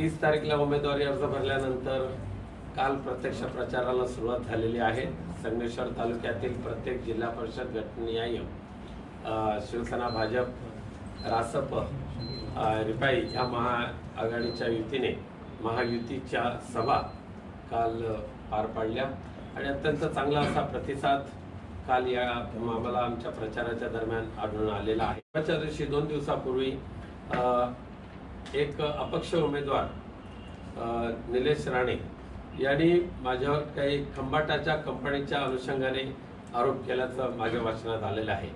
30 तारीखला उमेदवारी अर्ज भरल्यानंतर काल प्रत्यक्ष प्रचाराला सुरुवात झालेली आहे। संगमेश्वर तालुक्यातील प्रत्येक जिल्हा परिषद गटनिहाय शिवसेना, भाजप, रासप, रिपाई या महाआघाडीच्या युतीने महायुतीच्या सभा काल पार पाडल्या आणि अत्यंत चांगला असा प्रतिसाद काल या आम्हाला आमच्या प्रचाराच्या दरम्यान आढळून आलेला आहे। त्याच्या दिवशी 2 दिवसापूर्वी एक अपक्ष उमेदवार निलेश राणे यांनी माझ्यावर काही खंबाटाच्या कंपनीच्या अनुषंगाने आरोप केल्याचं माझ्या वाचनात आलेलं आहे।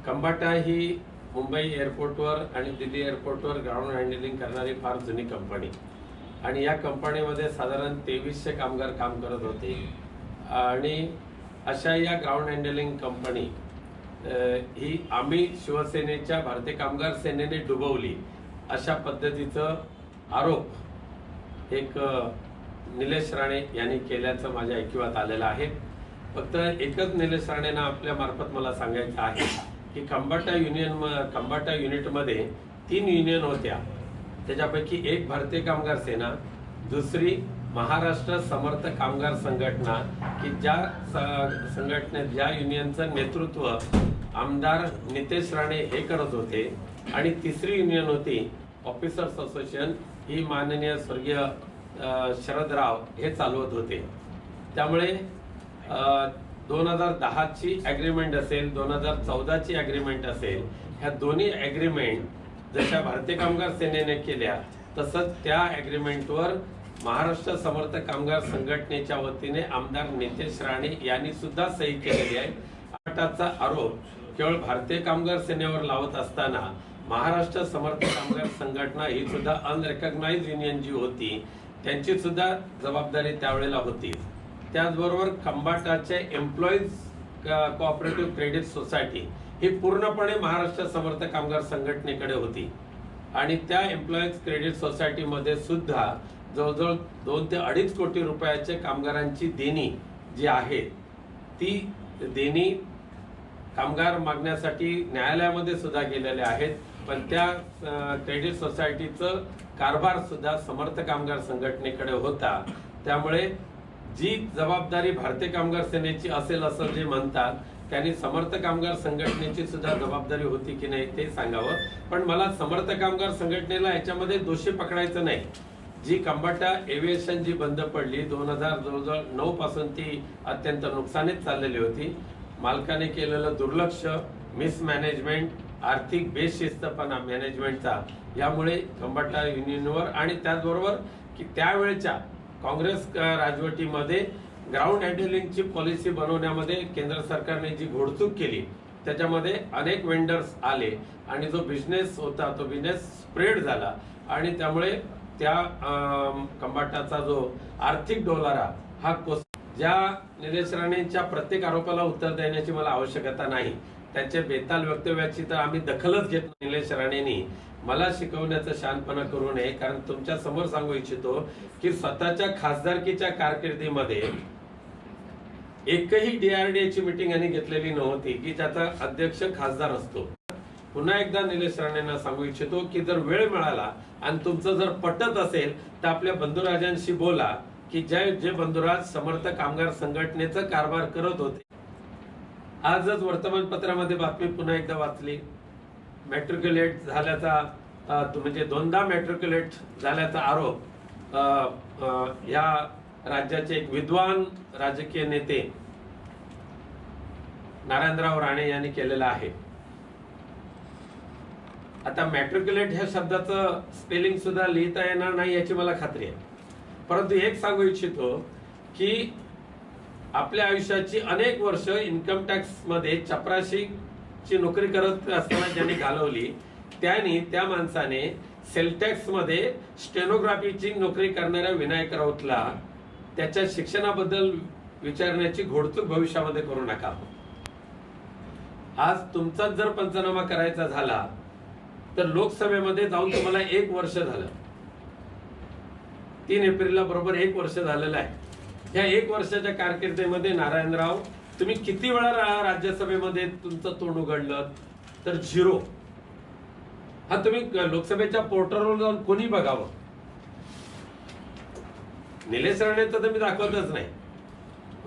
खंबाटा ही मुंबई एअरपोर्टवर आणि दिल्ली एअरपोर्टवर ग्राउंड हँडलिंग करणारी फार जुनी कंपनी आणि या कंपनीमध्ये साधारण 2300 कामगार काम करत होते आणि अशा या ग्राउंड हँडलिंग कंपनी ही आम्ही शिवसेनेच्या भारतीय कामगार सेनेने डुबवली अशा पद्धतीचं आरोप एक निलेश राणे यांनी केल्याचं माझ्या ऐकिवात आलेलं आहे। फक्त एकच निलेश राणेंना आपल्या मार्फत मला सांगायचं आहे की खंबाटा युनिटमध्ये 3 युनियन होत्या, त्याच्यापैकी एक भारतीय कामगार सेना, दुसरी महाराष्ट्र समर्थ कामगार संघटना की ज्या संघटनेत ज्या युनियनचं नेतृत्व आमदार नितेश राणे हे करत होते आणि तिसरी युनियन होती ऑफिसर्स असोसिएशन ही माननीय स्वर्गीय शरद राव हे चालवत होते। त्यामुळे 2010 ची ॲग्रीमेंट असेल, 2014 ची ॲग्रीमेंट असेल, ह्या दोन्ही ॲग्रीमेंट जशा भारतीय कामगार सेनेने केल्या तसंच त्या ॲग्रीमेंटवर महाराष्ट्र समर्थ कामगार संघटनेच्या वतीने आमदार नितेश राणे यांनी सुद्धा सही केलेली आहे। खंबाटाचा आरोप केवळ भारतीय कामगार सेनेवर लावत असताना महाराष्ट्र समर्थ कामगार संघटना ही सुद्धा अनरेकग्नाइज्ड युनियन जी होती त्यांची सुद्धा जबाबदारी त्यावेळेला होती। त्याचबरोबर खंबाटाचे एम्प्लॉईज कोऑपरेटिव्ह क्रेडिट सोसायटी ही पूर्णपणे महाराष्ट्र समर्थ कामगार संघटनेकडे होती आणि त्या एम्प्लॉईज क्रेडिट सोसायटीमध्ये सुद्धा जवळजवळ 2 ते 2.5 कोटी रुपयाचे कामगारांची देणी जी आहे ती देणी कामगार मागण्यासाठी न्यायालयामध्ये सुद्धा गेलेले आहेत, पण त्या क्रेडिट सोसायटीचं कारभार सुद्धा समर्थ कामगार संघटनेकडे होता। त्यामुळे जी जबाबदारी भारतीय कामगार सेनेची असेल असं जे म्हणतात त्यांनी समर्थ कामगार संघटनेची सुद्धा जबाबदारी होती की नाही ते सांगावं। पण मला समर्थ कामगार संघटनेला याच्यामध्ये दोषी पकडायचं नाही। जी खंबाटा एव्हिएशन जी बंद पडली 2009 पासून ती अत्यंत नुकसानीत चाललेली होती। मालकाने केलेलं दुर्लक्ष, मिसमॅनेजमेंट, आर्थिक बेशिस्तपणा मॅनेजमेंटचा यामुळे खंबाटा युनियनवर आणि त्याचबरोबर की त्यावेळेच्या काँग्रेस राजवटीमध्ये ग्राउंड हँडलिंगची पॉलिसी बनवण्यामध्ये केंद्र सरकारने जी घोडचूक केली त्याच्यामध्ये अनेक वेंडर्स आले आणि जो बिझनेस होता तो बिझनेस स्प्रेड झाला आणि त्यामुळे त्या खंबाटाचा जो आर्थिक डोलारा हा ज्या निलेश राणेंच्या प्रत्येक आरोपाला उत्तर देण्याची मला आवश्यकता नाही, त्यांच्या बेताल वक्तव्याची तर आम्ही दखलच घेत नाही। निलेश राणेंनी मला शिकवण्याचा शहाणपणा करू नये, कारण तुमच्या समोर सांगू इच्छितो की स्वतःच्या खासदारकीच्या कारकिर्दीमध्ये एकही डीआरडीएची मीटिंग यांनी घेतलेली नव्हती की ज्याचा अध्यक्ष खासदार असतो। पुन्हा एकदा निलेश राणेंना सांगू इच्छितो की जर वेळ मिळाला आणि तुमचं जर पटत असेल तर आपल्या बंधुराजांशी बोला की जे बंधुराज समर्थ कामगार संघटनेचा कारभार करत होते। आजच वर्तमानपत्रामध्ये बातमी पुन्हा एकदा वाचली, मॅट्रिक्युलेट झाल्याचा म्हणजे 2दा मॅट्रिक्युलेट झाल्याचा आरोप या राज्याचे एक विद्वान राजकीय नेते नारायणराव राणे यांनी केलेला आहे। आता मॅट्रिक्युलेट ह्या शब्दाचं स्पेलिंग सुद्धा लिहिता येणार नाही याची मला खात्री आहे, परंतु एक सांगू इच्छितो की आपल्या आयुष्याची अनेक वर्ष इन्कम टॅक्स मध्ये चपराशीची नोकरी करत असताना ज्यांनी घालवली त्या माणसाने सेल टॅक्स मध्ये स्टेनोग्राफीची नोकरी करणाऱ्या विनायक राऊतला त्याच्या शिक्षणाबद्दल विचारण्याची घोडचूक भविष्यामध्ये करू नका। आज तुमचाच जर पंचनामा करायचा झाला तर लोकसभेमध्ये जाऊन तुम्हाला 1 वर्ष झालं, 3 एप्रिलला बरोबर 1 वर्ष झालेलं आहे। या 1 वर्षाच्या कारकिर्दीमध्ये नारायणराव तुम्ही किती वेळा राज्यसभेमध्ये तुमचं तोंड उघडलं तर 0। हा तुम्ही लोकसभेच्या पोर्टलवर जाऊन कोणी बघावं, निलेश राणेंचं तर मी दाखवतच नाही.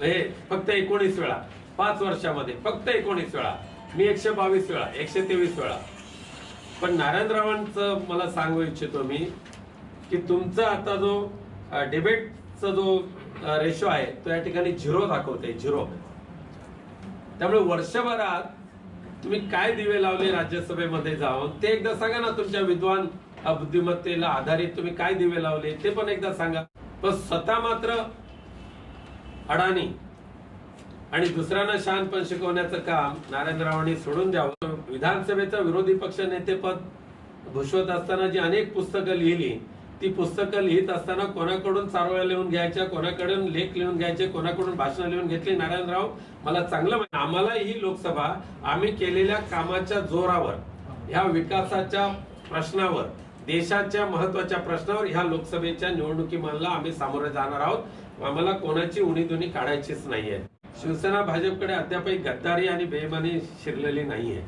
हे फक्त 19 वेळा 5 वर्षामध्ये फक्त 19 वेळा, मी 122 वेळा 123 वेळा. पण नारायण रावांचं मला सांगू इच्छितो मी की तुमचा आता जो डिबेटचा जो रेशो आहे तो या ठिकाणी 0 दाखवते, 0. त्यामुळे वर्षभरात तुम्ही काय दिवे लावले राज्यसभेमध्ये जाऊन ते एकदा सांगा ना. तुमच्या विद्वान बुद्धिमत्तेला आधारित तुम्ही काय दिवे लावले ते पण एकदा सांगा. पण स्वतः मात्र अडाणी आणि दुसऱ्यांना शहाणपण शिकवण्याचं काम नारायण रावांनी सोडून द्यावं. विधानसभेचं विरोधी पक्ष नेतेपद भूषवत असताना जी अनेक पुस्तकं लिहिली, ती पुस्तकं लिहित असताना कोणाकडून चारोळ्या लिहून घ्यायच्या, कोणाकडून लेख लिहून घ्यायचे, कोणाकडून भाषण लिहून घेतली नारायणराव मला चांगलं माहिती. आम्हाला ही लोकसभा आम्ही केलेल्या कामाच्या जोरावर, ह्या विकासाच्या प्रश्नावर, देशाच्या महत्वाच्या प्रश्नावर ह्या लोकसभेच्या निवडणुकीला आम्ही सामोरे जाणार आहोत. आम्हाला कोणाची उणीधुणी काढायचीच नाहीये. शिवसेना भाजपकडे अद्यापही गद्दारी आणि बेईमानी शिरलेली नाहीये,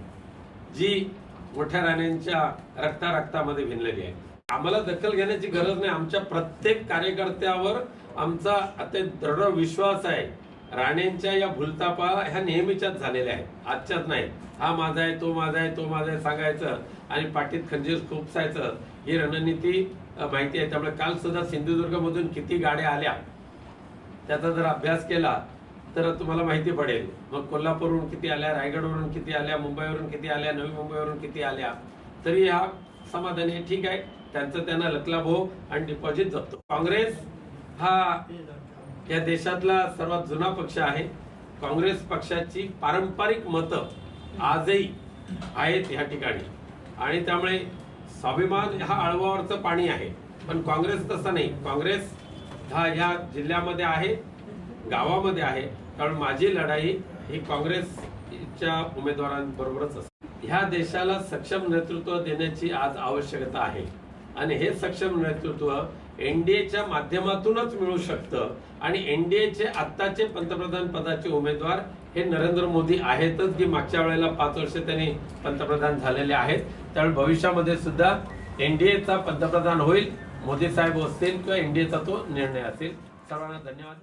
जी मोठ्या राण्यांच्या रक्तामध्ये भिनलेली आहे. आम्हाला दखल घेण्याची गरज नाही. आमच्या प्रत्येक कार्यकर्त्यावर आमचा अत्यंत दृढ विश्वास आहे. राणेंच्या या भूलतापा ह्या नेहमीच्याच झालेल्या आहेत, आजच्याच नाही. हा माझा आहे, तो माझा आहे, तो माझा आहे सांगायचं आणि पाठीत खंजीर खुपसायचं, ही रणनीती माहिती आहे. त्यामुळे काल सुद्धा सिंधुदुर्ग मधून किती गाड्या आल्या त्याचा जर अभ्यास केला तर तुम्हाला माहिती पडेल. मग कोल्हापूरवरून किती आल्या, रायगडवरून किती आल्या, मुंबईवरून किती आल्या, नवी मुंबईवरून किती आल्या. तरी हा समाधानी ठीक आहे, त्यांचं त्यांना लकलाभ आणि डिपॉझिट जपतो. काँग्रेस हा या देशातला सर्वात जुना पक्ष आहे. काँग्रेस पक्षाची पारंपरिक मतं आजही आहेत या ठिकाणी आणि त्यामुळे स्वाभिमान हा आळवावरचं पाणी आहे. पण काँग्रेस तसं नाही. काँग्रेस हा ह्या जिल्ह्यामध्ये आहे, गावामध्ये आहे. कारण माझी लढाई ही काँग्रेसच्या उमेदवारांबरोबरच असते. ह्या देशाला सक्षम नेतृत्व देण्याची आज आवश्यकता आहे आणि हे सक्षम नेतृत्व एनडीएच्या माध्यमातूनच मिळू शकतं. आणि एनडीएचे आत्ताचे पंतप्रधान पदाचे उमेदवार हे नरेंद्र मोदी आहेतच, की मागच्या वेळेला 5 वर्ष त्यांनी पंतप्रधान झालेले आहेत. त्यामुळे भविष्यामध्ये सुद्धा एनडीएचा पंतप्रधान होईल, मोदी साहेब असतील किंवा एनडीएचा तो निर्णय असेल. सर्वांना धन्यवाद.